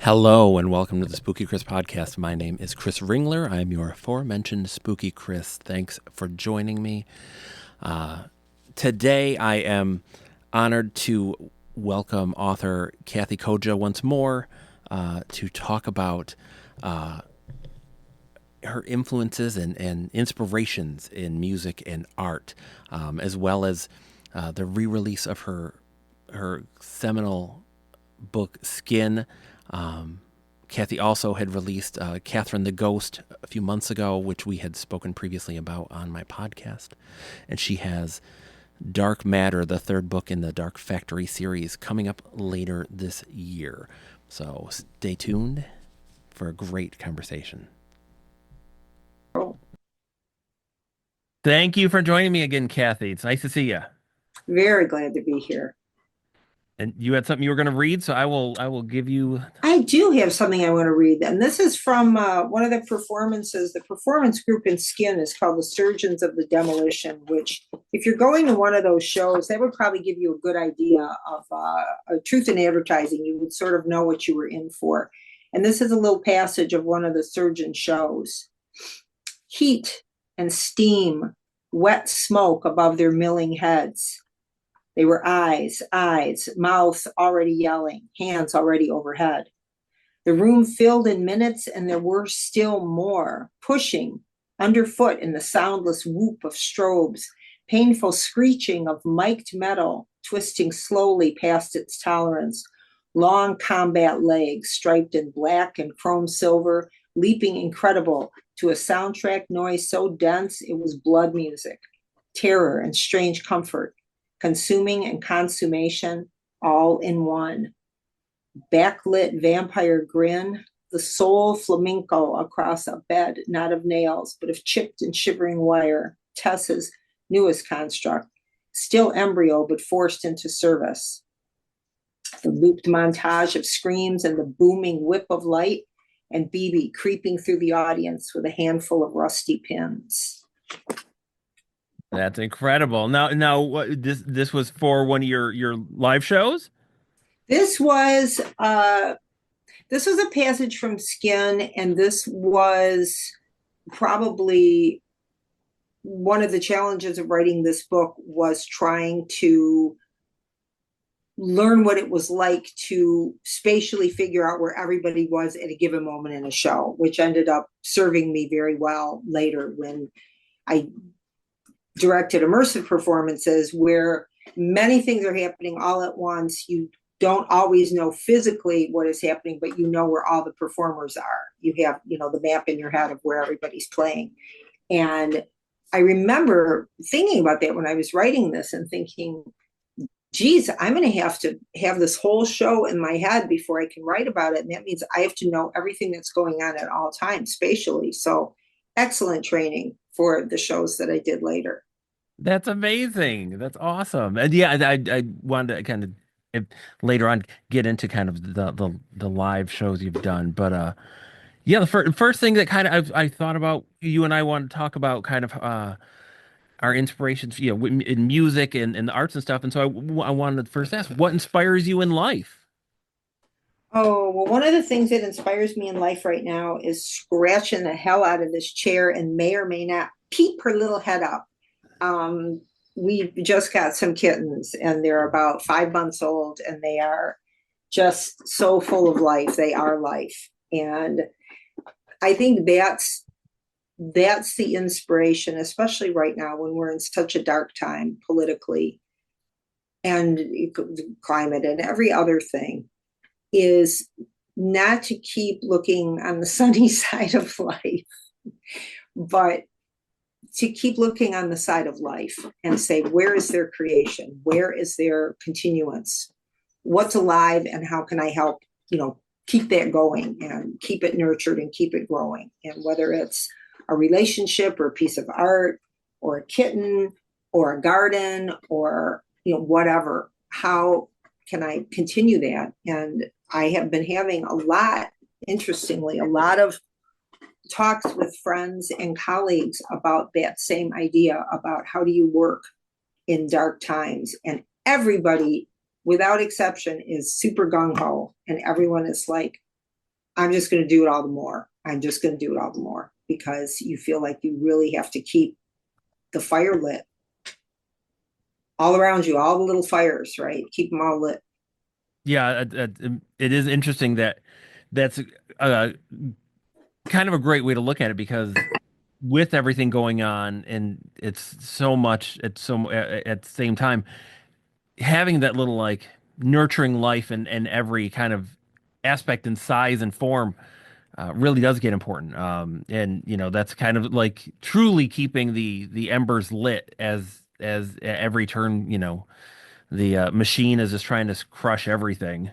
Hello and welcome to the Spooky Chris podcast. My name is Chris Ringler. I'm your aforementioned Spooky Chris. Thanks for joining me. Today I am honored to welcome author Kathe Koja once more to talk about her influences and inspirations in music and art, as well as the re-release of her seminal book Skin. Kathe also had released Catherine the Ghost a few months ago, which we had spoken previously about on my podcast. And she has Dark Matter, the third book in the Dark Factory series, coming up later this year. So stay tuned for a great conversation. Thank you for joining me again, Kathe. It's nice to see you. Very glad to be here. And you had something you were going to read, so I will give you. I do have something I want to read, and this is from one of the performances. The performance group in Skin is called the Surgeons of the Demolition, which, if you're going to one of those shows, that would probably give you a good idea of truth in advertising. You would sort of know what you were in for. And this is a little passage of one of the surgeon shows. Heat and steam, wet smoke above their milling heads. They were eyes, mouth already yelling, hands already overhead. The room filled in minutes, and there were still more, pushing underfoot in the soundless whoop of strobes, painful screeching of mic'd metal, twisting slowly past its tolerance, long combat legs striped in black and chrome silver, leaping incredible to a soundtrack noise so dense it was blood music, terror and strange comfort. Consuming and consummation, all in one. Backlit vampire grin, the soul flamenco across a bed, not of nails, but of chipped and shivering wire, Tess's newest construct, still embryo, but forced into service. The looped montage of screams and the booming whip of light, and BB creeping through the audience with a handful of rusty pins. That's incredible. Now, this was for one of your live shows? This was a passage from Skin, and this was probably one of the challenges of writing this book, was trying to learn what it was like to spatially figure out where everybody was at a given moment in a show, which ended up serving me very well later when I directed immersive performances where many things are happening all at once. You don't always know physically what is happening, but you know where all the performers are. You have, the map in your head of where everybody's playing. And I remember thinking about that when I was writing this and thinking, geez, I'm going to have this whole show in my head before I can write about it. And that means I have to know everything that's going on at all times spatially. So excellent training for the shows that I did later. That's amazing. That's awesome. And yeah, I wanted to kind of later on get into kind of the live shows you've done, but yeah, the first thing that kind of I thought about, you and I wanted to talk about kind of our inspirations, in music and the arts and stuff. And so I wanted to first ask, what inspires you in life? Oh, well, one of the things that inspires me in life right now is scratching the hell out of this chair and may or may not peep her little head up. We just got some kittens, and they're about 5 months old, and they are just so full of life. They are life. And I think that's the inspiration, especially right now when we're in such a dark time politically and the climate and every other thing, is not to keep looking on the sunny side of life, but to keep looking on the side of life and say, where is their creation? Where is their continuance? What's alive, and how can I help, keep that going and keep it nurtured and keep it growing? And whether it's a relationship or a piece of art or a kitten or a garden or, whatever, how can I continue that? And I have been having interestingly, a lot of talks with friends and colleagues about that same idea about how do you work in dark times. And everybody, without exception, is super gung-ho. And everyone is like, I'm just going to do it all the more. I'm just going to do it all the more because you feel like you really have to keep the fire lit all around you, all the little fires, right? Keep them all lit. Yeah, it is interesting that that's uh, kind of a great way to look at it because with everything going on and it's so much at the same time having that little like nurturing life and every kind of aspect and size and form really does get important. And you know that's kind of like truly keeping the embers lit as every turn, you know, the machine is just trying to crush everything.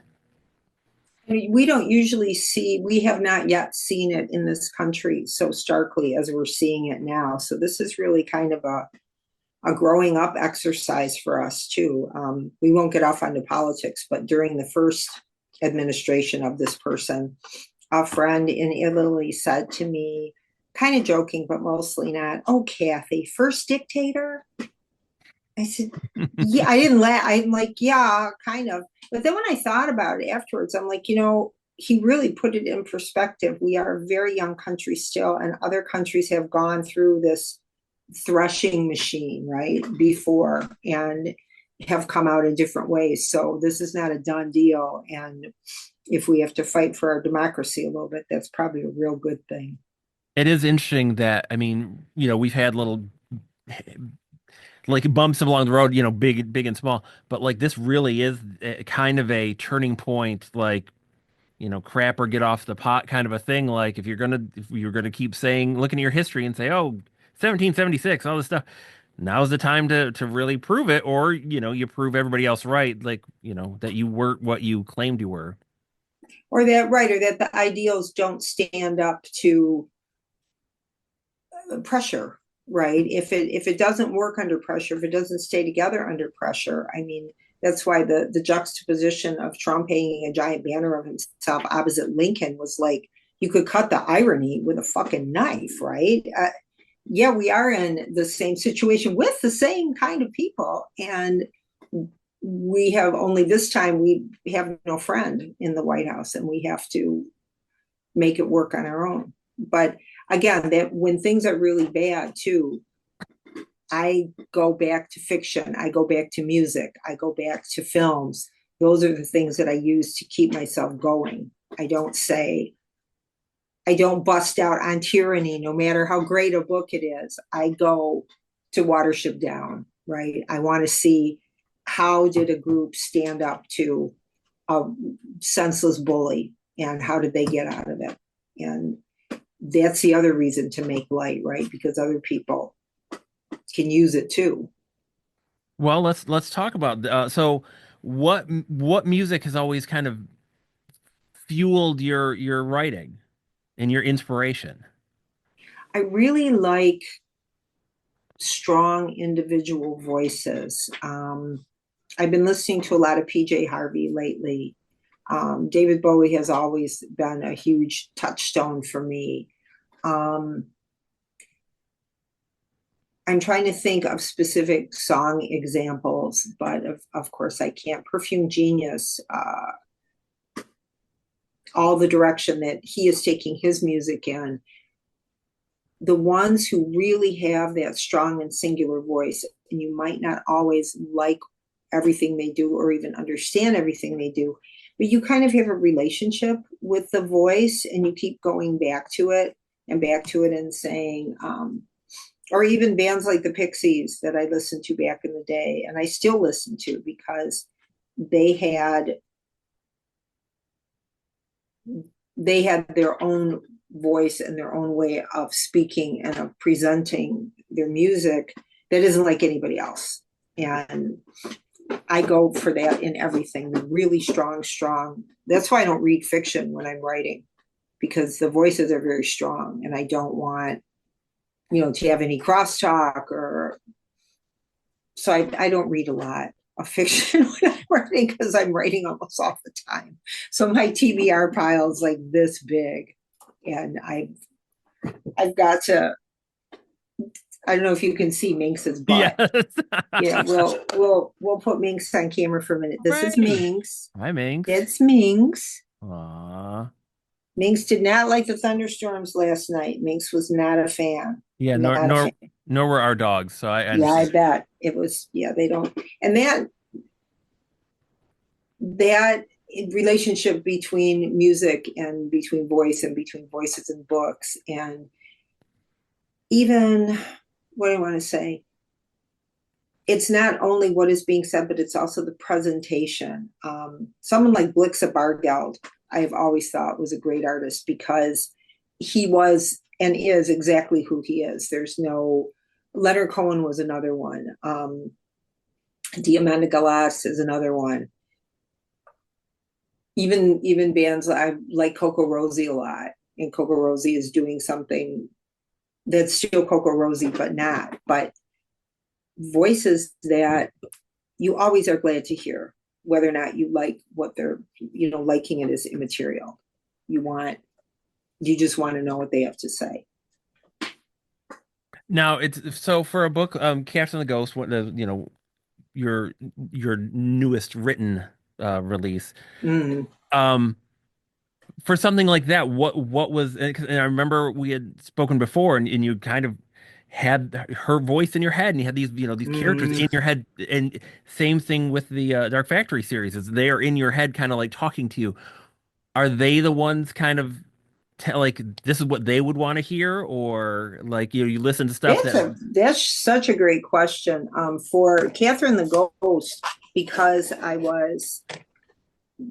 I mean, we don't usually see, we have not yet seen it in this country so starkly as we're seeing it now. So this is really kind of a growing up exercise for us too. We won't get off onto politics, but during the first administration of this person, a friend in Italy said to me, kind of joking, but mostly not, "Oh, Kathe, first dictator?" I said, "Yeah." I didn't laugh. I'm like, "Yeah, kind of." But then when I thought about it afterwards, I'm like, he really put it in perspective. We are a very young country still, and other countries have gone through this threshing machine, right, before and have come out in different ways. So this is not a done deal. And if we have to fight for our democracy a little bit, that's probably a real good thing. It is interesting that I mean, you know, we've had little like bumps along the road, you know, big and small, but like this really is kind of a turning point, like you know, crap or get off the pot kind of a thing. Like if you're gonna keep saying, looking at your history and say, oh, 1776, all this stuff, now's the time to really prove it, or you know, you prove everybody else right, like you know that you weren't what you claimed you were. Or that, right, or that the ideals don't stand up to pressure, right? If it doesn't work under pressure, if it doesn't stay together under pressure, I mean, that's why the juxtaposition of Trump hanging a giant banner of himself opposite Lincoln was like you could cut the irony with a fucking knife, right? Yeah, we are in the same situation with the same kind of people, and we have only this time we have no friend in the White House, and we have to make it work on our own. But again, that when things are really bad too, I go back to fiction, I go back to music, I go back to films. Those are the things that I use to keep myself going. I don't say, I don't bust out on tyranny, no matter how great a book it is. I go to Watership Down, right? I want to see how did a group stand up to a senseless bully and how did they get out of it? And that's the other reason to make light, right? Because other people can use it too. Well, let's talk about so what music has always kind of fueled your writing and your inspiration? I really like strong individual voices. I've been listening to a lot of PJ Harvey lately. David Bowie has always been a huge touchstone for me. Um, I'm trying to think of specific song examples, but of course I can't. Perfume Genius, all the direction that he is taking his music in, the ones who really have that strong and singular voice, and you might not always like everything they do or even understand everything they do, but you kind of have a relationship with the voice and you keep going back to it and back to it and saying, or even bands like the Pixies that I listened to back in the day and I still listen to because they had they had their own voice and their own way of speaking and of presenting their music that isn't like anybody else. And I go for that in everything. The really strong. That's why I don't read fiction when I'm writing because the voices are very strong and I don't want, to have any crosstalk or so I don't read a lot of fiction when I'm writing because I'm writing almost all the time. So my TBR pile is like this big, and I've got to. I don't know if you can see Minx's butt. Yes. Yeah, we'll put Minx on camera for a minute. This is Right. Minx. Hi, Minx. It's Minx. Aw. Minx did not like the thunderstorms last night. Minx was not a fan. Yeah, nor Not a nor fan. nor were our dogs, so I Yeah, I understand. bet it was. Yeah, they don't. And that relationship between music and between voice and between voices and books and even what do I want to say? It's not only what is being said, but it's also the presentation. Someone like Blixa Bargeld, I've always thought was a great artist because he was and is exactly who he is. There's no Leonard Cohen was another one. Diamanda Galas is another one. Even bands I like Coco Rosie a lot, and Coco Rosie is doing something that's still Coco Rosie, but not. But voices that you always are glad to hear, whether or not you like what they're, liking it is immaterial. You want, you just want to know what they have to say. Now it's so for a book, Cats and the Ghost, what the your your newest written release. Mm. Um, for something like that, what was? And I remember we had spoken before, and you kind of had her voice in your head, and you had these characters Mm. in your head. And same thing with the Dark Factory series, is they are in your head, kind of like talking to you. Are they the ones kind of like this is what they would want to hear, or like you listen to stuff that That's such a great question. For Catherine the Ghost, because I was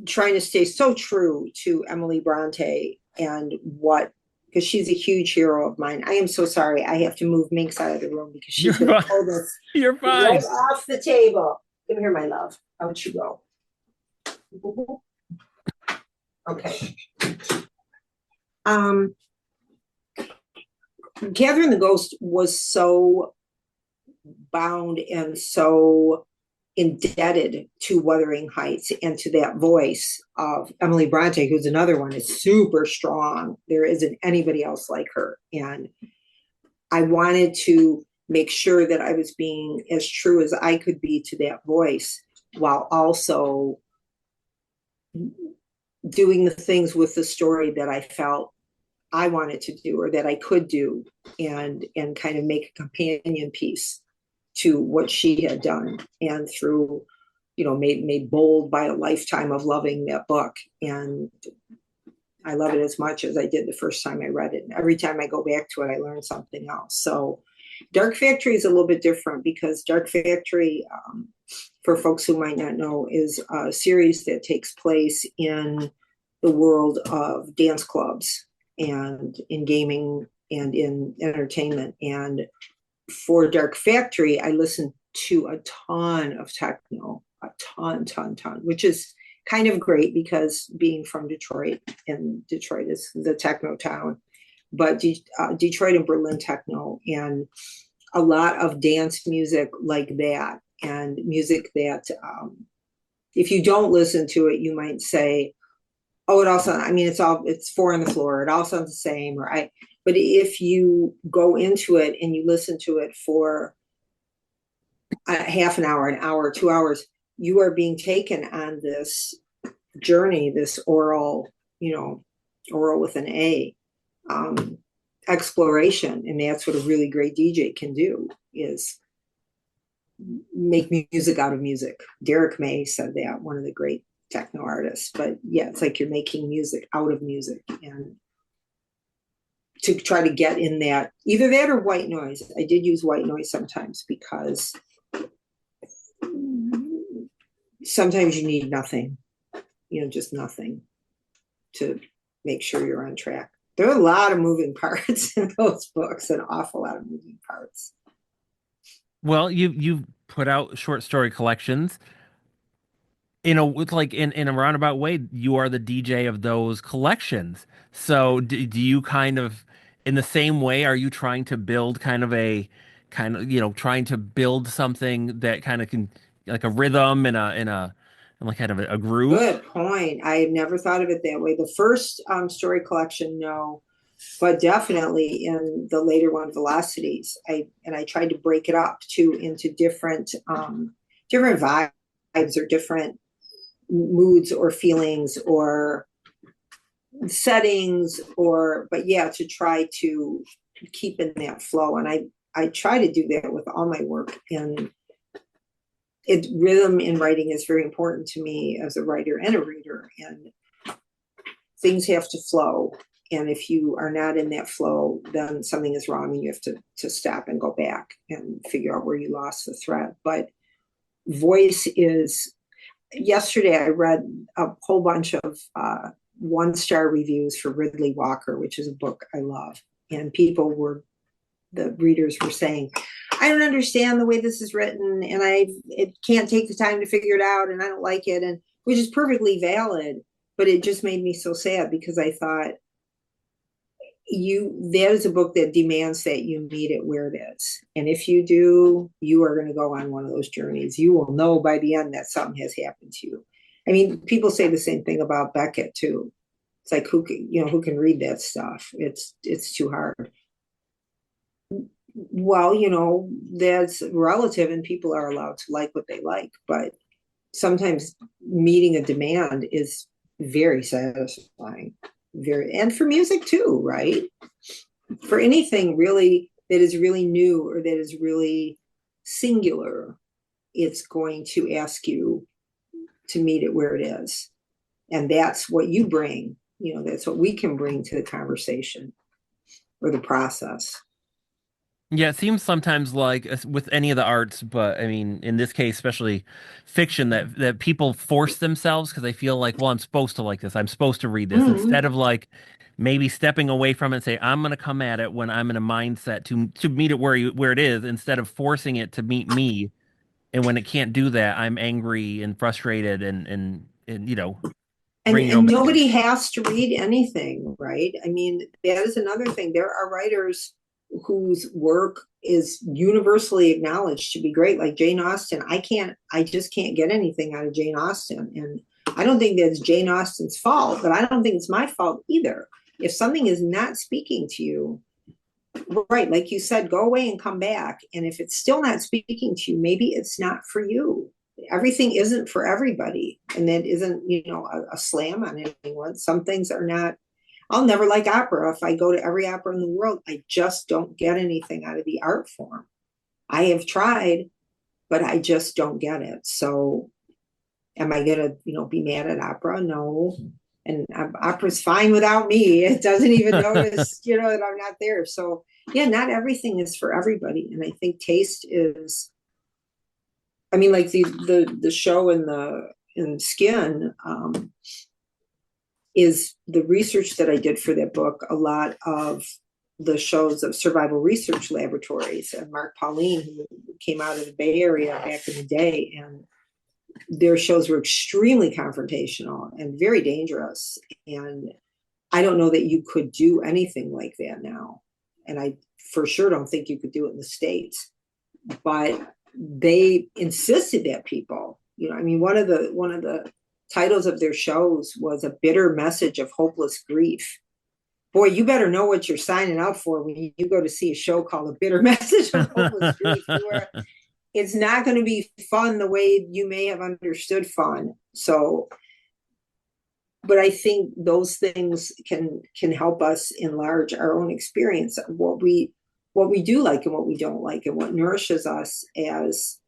trying to stay so true to Emily Bronte and what because she's a huge hero of mine. I am so sorry. I have to move Minx out of the room because you're she's going to pull this you're right fine. off the table. Come here, my love. Out you go. Okay. Um, Catherine the Ghost was so bound and so indebted to Wuthering Heights and to that voice of Emily Bronte, who's another one, is super strong. There isn't anybody else like her. And I wanted to make sure that I was being as true as I could be to that voice while also doing the things with the story that I felt I wanted to do or that I could do and kind of make a companion piece to what she had done and through made bold by a lifetime of loving that book. And I love it as much as I did the first time I read it. And every time I go back to it, I learn something else. So Dark Factory is a little bit different because Dark Factory, for folks who might not know, is a series that takes place in the world of dance clubs and in gaming and in entertainment. And for Dark Factory, I listened to a ton of techno, a ton, which is kind of great because being from Detroit, and Detroit is the techno town, but Detroit and Berlin techno, and a lot of dance music like that, and music that if you don't listen to it, you might say, oh, it all sounds, I mean, it's four on the floor. It all sounds the same. But if you go into it and you listen to it for a half an hour, 2 hours, you are being taken on this journey, this oral with an A, um, exploration. And that's what a really great DJ can do is make music out of music. Derek May said that, one of the great techno artists. But yeah, it's like you're making music out of music. And to try to get in that, either that or white noise. I did use white noise sometimes because sometimes you need nothing, just nothing to make sure you're on track. There are a lot of moving parts in those books, an awful lot of moving parts. Well, you've put out short story collections. With like in a roundabout way, you are the DJ of those collections. So do you kind of, in the same way, are you trying to build trying to build something that kind of can, like a rhythm and like kind of a groove? Good point. I had never thought of it that way. The first story collection, no, but definitely in the later one, Velocities. I tried to break it up into different vibes or different moods or feelings or settings, but yeah, to try to keep in that flow. And I try to do that with all my work. And rhythm in writing is very important to me as a writer and a reader. And things have to flow. And if you are not in that flow, then something is wrong and you have to stop and go back and figure out where you lost the thread. But voice is, yesterday I read a whole bunch of 1-star reviews for Ridley Walker, which is a book I love. And the readers were saying, I don't understand the way this is written, and it can't take the time to figure it out, and I don't like it, and which is perfectly valid. But it just made me so sad because I thought, that is a book that demands that you meet it where it is. And if you do, you are going to go on one of those journeys. You will know by the end that something has happened to you. I mean, people say the same thing about Beckett too. It's like, who can read that stuff? It's too hard. Well, that's relative, and people are allowed to like what they like, but sometimes meeting a demand is very satisfying. And for music too, right? For anything really that is really new or that is really singular, it's going to ask you to meet it where it is. And that's what you bring, that's what we can bring to the conversation or the process. Yeah, it seems sometimes like with any of the arts, but I mean, in this case, especially fiction, that people force themselves because they feel like, well, I'm supposed to like this. I'm supposed to read this Mm-hmm. instead of like maybe stepping away from it and say, I'm going to come at it when I'm in a mindset to meet it where it is instead of forcing it to meet me. And when it can't do that, I'm angry and frustrated and and bringing it all and back to. nobody has to read anything, right? I mean, that is another thing. There are writers whose work is universally acknowledged to be great, like Jane Austen. I just can't get anything out of Jane Austen, and I don't think that's Jane Austen's fault, but I don't think it's my fault either. If something is not speaking to you, right, like you said, go away and come back. And if it's still not speaking to you, maybe it's not for you. Everything isn't for everybody, and that isn't a slam on anyone. Some things are not. I'll never like opera. If I go to every opera in the world, I just don't get anything out of the art form. I have tried, but I just don't get it. So am I gonna be mad at opera? No. And opera's fine without me. It doesn't even notice that I'm not there. So yeah, not everything is for everybody. And I think taste is, I mean, like the show in Skin, is the research that I did for that book. A lot of the shows of survival research laboratories and Mark Pauline, who came out of the Bay Area back in the day, and their shows were extremely confrontational and very dangerous. And I don't know that you could do anything like that now. And I for sure don't think you could do it in the States. But they insisted that people, I mean, one of the titles of their shows was A Bitter Message of Hopeless Grief. Boy, you better know what you're signing up for when you go to see a show called A Bitter Message of Hopeless Grief. It's not going to be fun the way you may have understood fun. So, but I think those things can help us enlarge our own experience of what we do like and what we don't like, and what nourishes us as,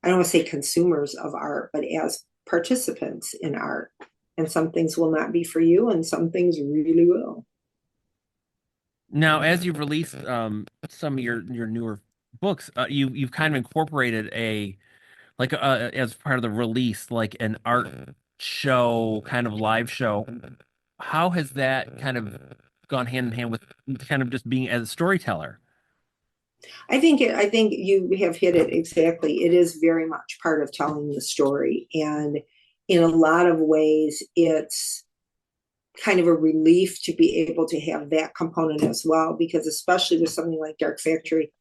I don't want to say consumers of art, but as participants in art. And some things will not be for you, and some things really will. Now, as you've released some of your newer books, you've kind of incorporated as part of the release, like an art show, kind of live show. How has that kind of gone hand in hand with kind of just being as a storyteller? I think you have hit it exactly. It is very much part of telling the story, and in a lot of ways, it's kind of a relief to be able to have that component as well, because especially with something like Dark Factory,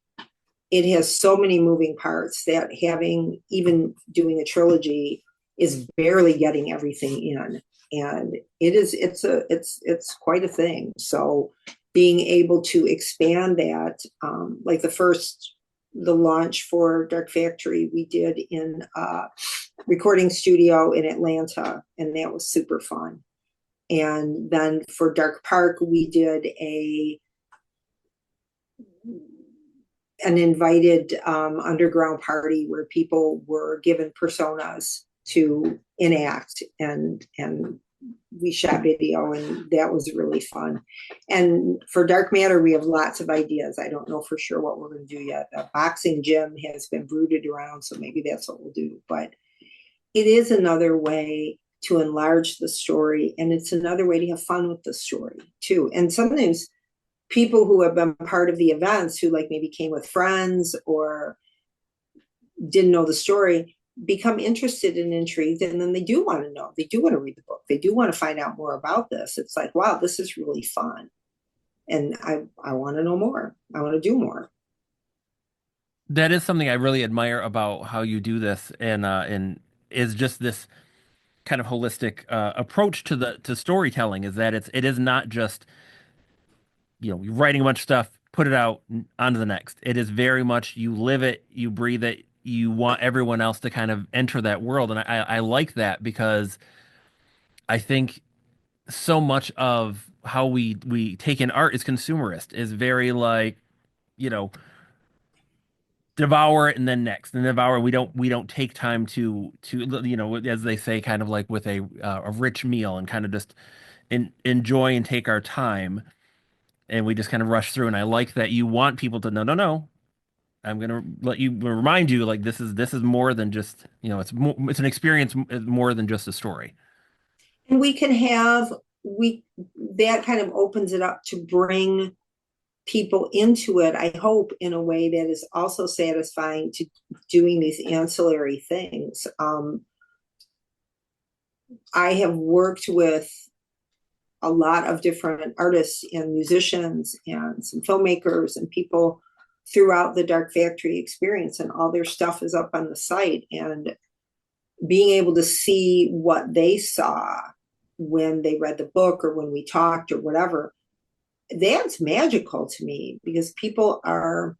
it has so many moving parts that even doing a trilogy is barely getting everything in. And it's quite a thing. So being able to expand that, like the launch for Dark Factory we did in a recording studio in Atlanta, and that was super fun. And then for Dark Park, we did a an invited underground party where people were given personas to enact, and we shot video, and that was really fun. And for Dark Matter, we have lots of ideas. I don't know for sure what we're going to do yet. A boxing gym has been brooded around, so maybe that's what we'll do. But it is another way to enlarge the story, and it's another way to have fun with the story too. And sometimes people who have been part of the events, who like maybe came with friends or didn't know the story, become interested and intrigued, and then they do want to know, they do want to read the book, they do want to find out more about this. It's like, wow, this is really fun, and I want to know more, I want to do more. That is something I really admire about how you do this, and is just this kind of holistic approach to the to storytelling. Is that it is not just you're writing a bunch of stuff, put it out, on to the next. It is very much you live it, you breathe it. You want everyone else to kind of enter that world, and I like that because I think so much of how we take in art is consumerist, is very like you know devour it and then next and devour. We don't take time to as they say, kind of like with a rich meal, and kind of just enjoy and take our time, and we just kind of rush through. And I like that you want people to know, no, no, I'm gonna let you remind you, like, this is more than just it's an experience, more than just a story. And we can have, we that kind of opens it up to bring people into it, I hope, in a way that is also satisfying to doing these ancillary things. I have worked with a lot of different artists and musicians and some filmmakers and people throughout the Dark Factory experience, and all their stuff is up on the site. And being able to see what they saw when they read the book or when we talked or whatever, that's magical to me, because people are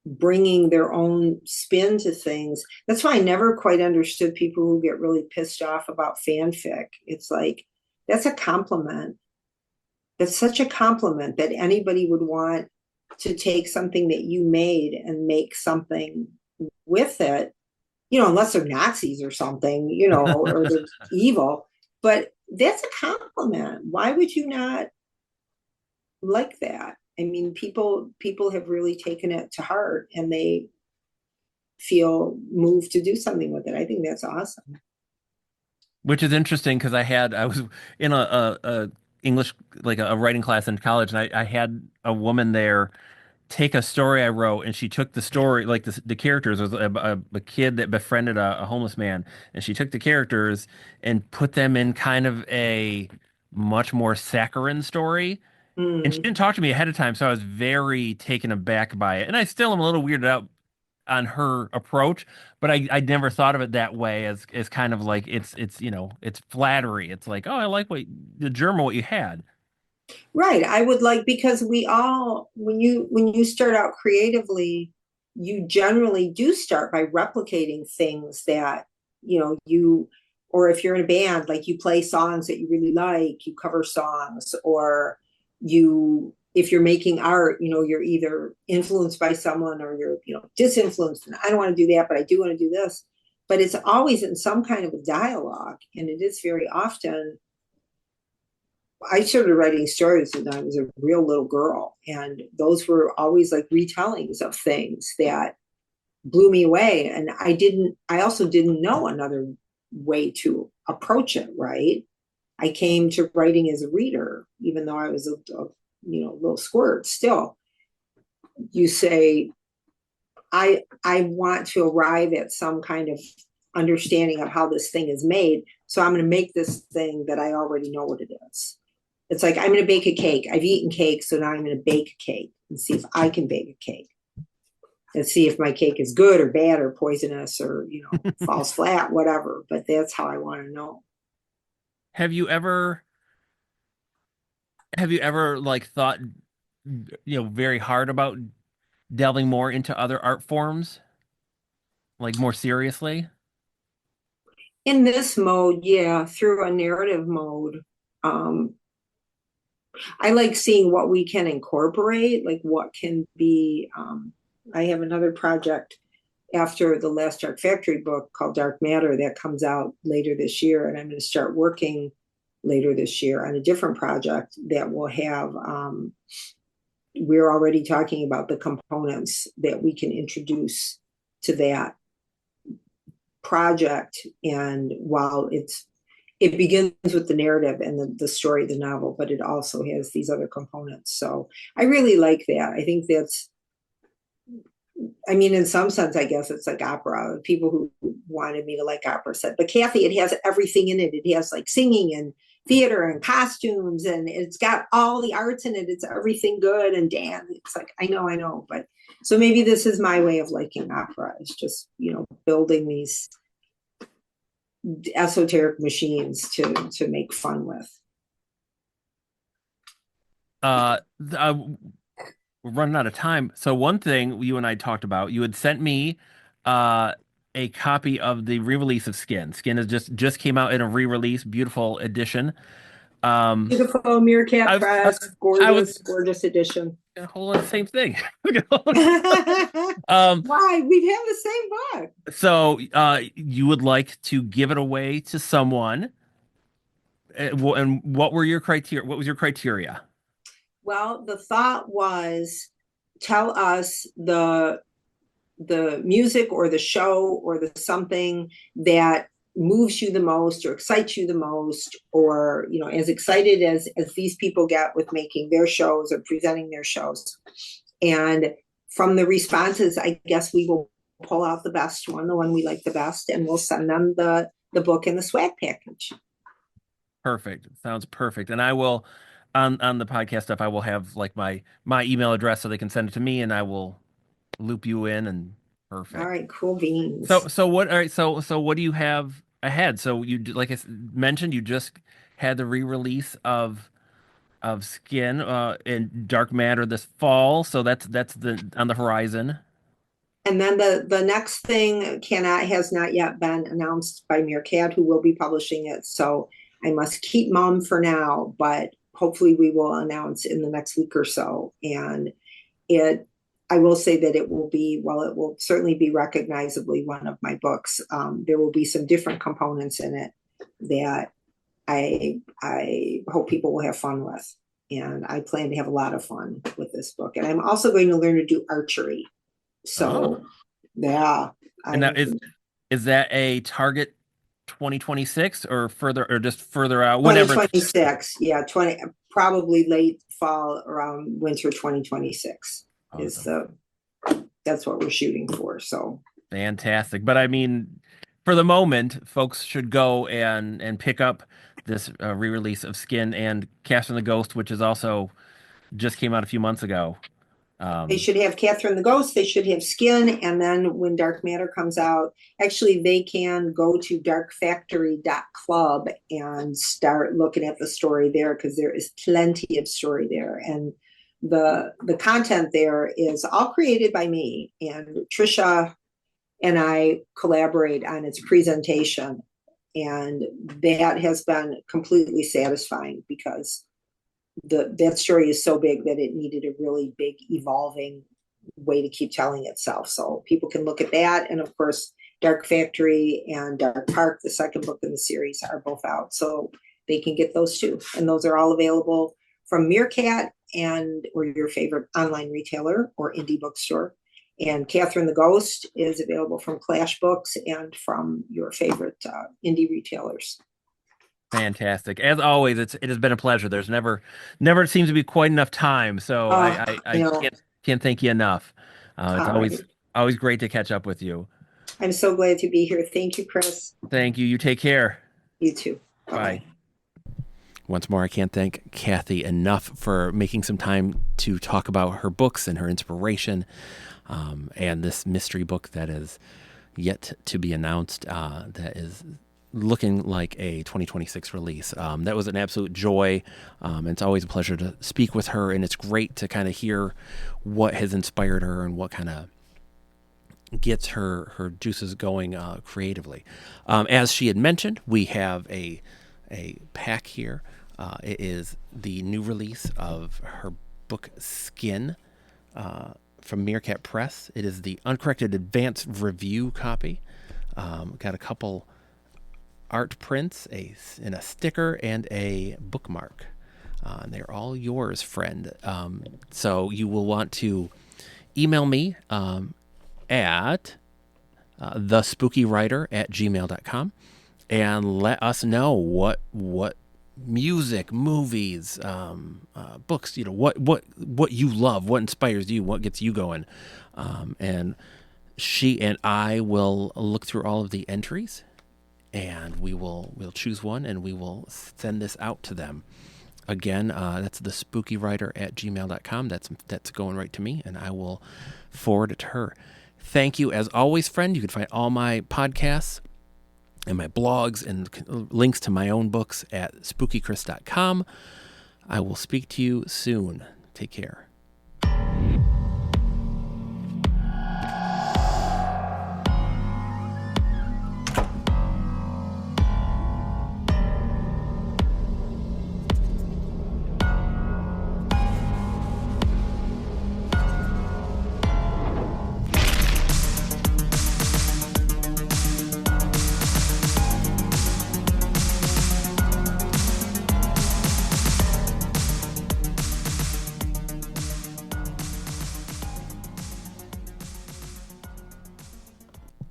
bringing their own spin to things. That's why I never quite understood people who get really pissed off about fanfic. It's like, that's a compliment. That's such a compliment that anybody would want to take something that you made and make something with it, unless they're Nazis or something, or they're evil. But that's a compliment. Why would you not like that? I mean, people have really taken it to heart, and they feel moved to do something with it. I think that's awesome. Which is interesting because I was in a English, like a writing class in college, and I had a woman there take a story I wrote, and she took the story, like the characters. There was a kid that befriended a homeless man, and she took the characters and put them in kind of a much more saccharine story. And she Mm. didn't talk to me ahead of time, so I was very taken aback by it. And I still am a little weirded out on her approach, but I never thought of it that way, as kind of like it's flattery. It's like, oh, I like the germ of what you had. Right. I would like, because we all, when you start out creatively, you generally do start by replicating things that, you, or if you're in a band, like you play songs that you really like, you cover songs, or if you're making art, you're either influenced by someone or you're, disinfluenced. And I don't want to do that, but I do want to do this. But it's always in some kind of a dialogue. And it is very often, I started writing stories when I was a real little girl, and those were always like retellings of things that blew me away. And I also didn't know another way to approach it, right? I came to writing as a reader, even though I was a little squirt still. You say, I want to arrive at some kind of understanding of how this thing is made. So I'm going to make this thing that I already know what it is. It's like, I'm going to bake a cake. I've eaten cake, so now I'm going to bake a cake and see if I can bake a cake, and see if my cake is good or bad or poisonous or, falls flat, whatever. But that's how I want to know. Have you ever have you ever like thought very hard about delving more into other art forms, like more seriously? In this mode, yeah, through a narrative mode, um, I like seeing what we can incorporate, like what can be. I have another project after the last Dark Factory book called Dark Matter that comes out later this year, and I'm going to start working later this year on a different project that will have. We're already talking about the components that we can introduce to that project, and while it begins with the narrative and the story of the novel, but it also has these other components. So I really like that. I think that's, I mean, in some sense, I guess it's like opera. People who wanted me to like opera said, but Kathe, it has everything in it. It has like singing and theater and costumes, and it's got all the arts in it. It's everything good and dance. It's like, I know. But so maybe this is my way of liking opera. It's just, building these esoteric machines to make fun with. Uh, we're running out of time. So one thing you and I talked about, you had sent me uh a copy of the re-release of Skin. Skin has just came out in a re-release, beautiful edition. Um, Beautiful Meerkat I was Press, I was gorgeous edition. gonna hold on the same thing. Why? Um, We'd have the same book. so you would like to give it away to someone, and what were your criteria? What was your criteria? Well, the thought was tell us the music or the show or the something that moves you the most or excites you the most, or as excited as these people get with making their shows or presenting their shows. And from the responses, I guess we will pull out the best one, the one we like the best, and we'll send them the book and the swag package. Perfect. Sounds perfect. And I will on the podcast stuff, I will have like my email address so they can send it to me and I will loop you in and All perfect. right, cool beans. So what all right, so what do you have ahead? So like mentioned, you just had the re-release of Skin in Dark Matter this fall, so that's the on the horizon. And then the next thing has not yet been announced by Meerkat, who will be publishing it. So I must keep mum for now, but hopefully we will announce in the next week or so. And it, I will say that it will be, well, it will certainly be recognizably one of my books. There will be some different components in it that I hope people will have fun with. And I plan to have a lot of fun with this book. And I'm also going to learn to do archery. Oh. So, yeah, And now I'm is that a target 2026 or further or just further out whenever it's 2026. Yeah, 20, probably late fall, around winter 2026 is awesome. that's what we're shooting for. So, Fantastic. But I mean, for the moment, folks should go and pick up this re-release of Skin and Cast and the Ghost, which is also just came out a few months ago. they Um, should have Catherine the Ghost, they should have Skin, and then when Dark Matter comes out, actually they can go to darkfactory.club and start looking at the story there, because there is plenty of story there. And the content there is all created by me, and Trisha and I collaborate on its presentation. And that has been completely satisfying, because that story is so big that it needed a really big evolving way to keep telling itself. So people can look at that. And of course, Dark Factory and Dark Park, the second book in the series, are both out. So they can get those too. And those are all available from Meerkat and or your favorite online retailer or indie bookstore. And Catherine the Ghost is available from Clash Books and from your favorite indie retailers. Fantastic. As always, it has been a pleasure. There's never seems to be quite enough time, so I You know, can't thank you enough. It's all right. always great to catch up with you. I'm so glad to be here. Thank you, Chris. Thank you. You take care. You too. Bye Bye. bye. Once more, I can't thank Kathe enough for making some time to talk about her books and her inspiration, and this mystery book that is yet to be announced. That is looking like a 2026 release. That was an absolute joy. It's always a pleasure to speak with her, and it's great to kind of hear what has inspired her and what kind of gets her juices going creatively. As she had mentioned, we have a pack here It is the new release of her book Skin from Meerkat Press. It is the uncorrected advanced review copy. Got a couple art prints, and a sticker, and a bookmark. And they're all yours, friend. So you will want to email me at thespookywriter@gmail.com and let us know what music, movies, books, what you love, what inspires you, what gets you going. And she and I will look through all of the entries, and we'll choose one, and we will send this out to them. Again, that's thespookywriter@gmail.com. That's going right to me, and I will forward it to her. Thank you, as always, friend. You can find all my podcasts and my blogs and links to my own books at spookychris.com. I will speak to you soon. Take care.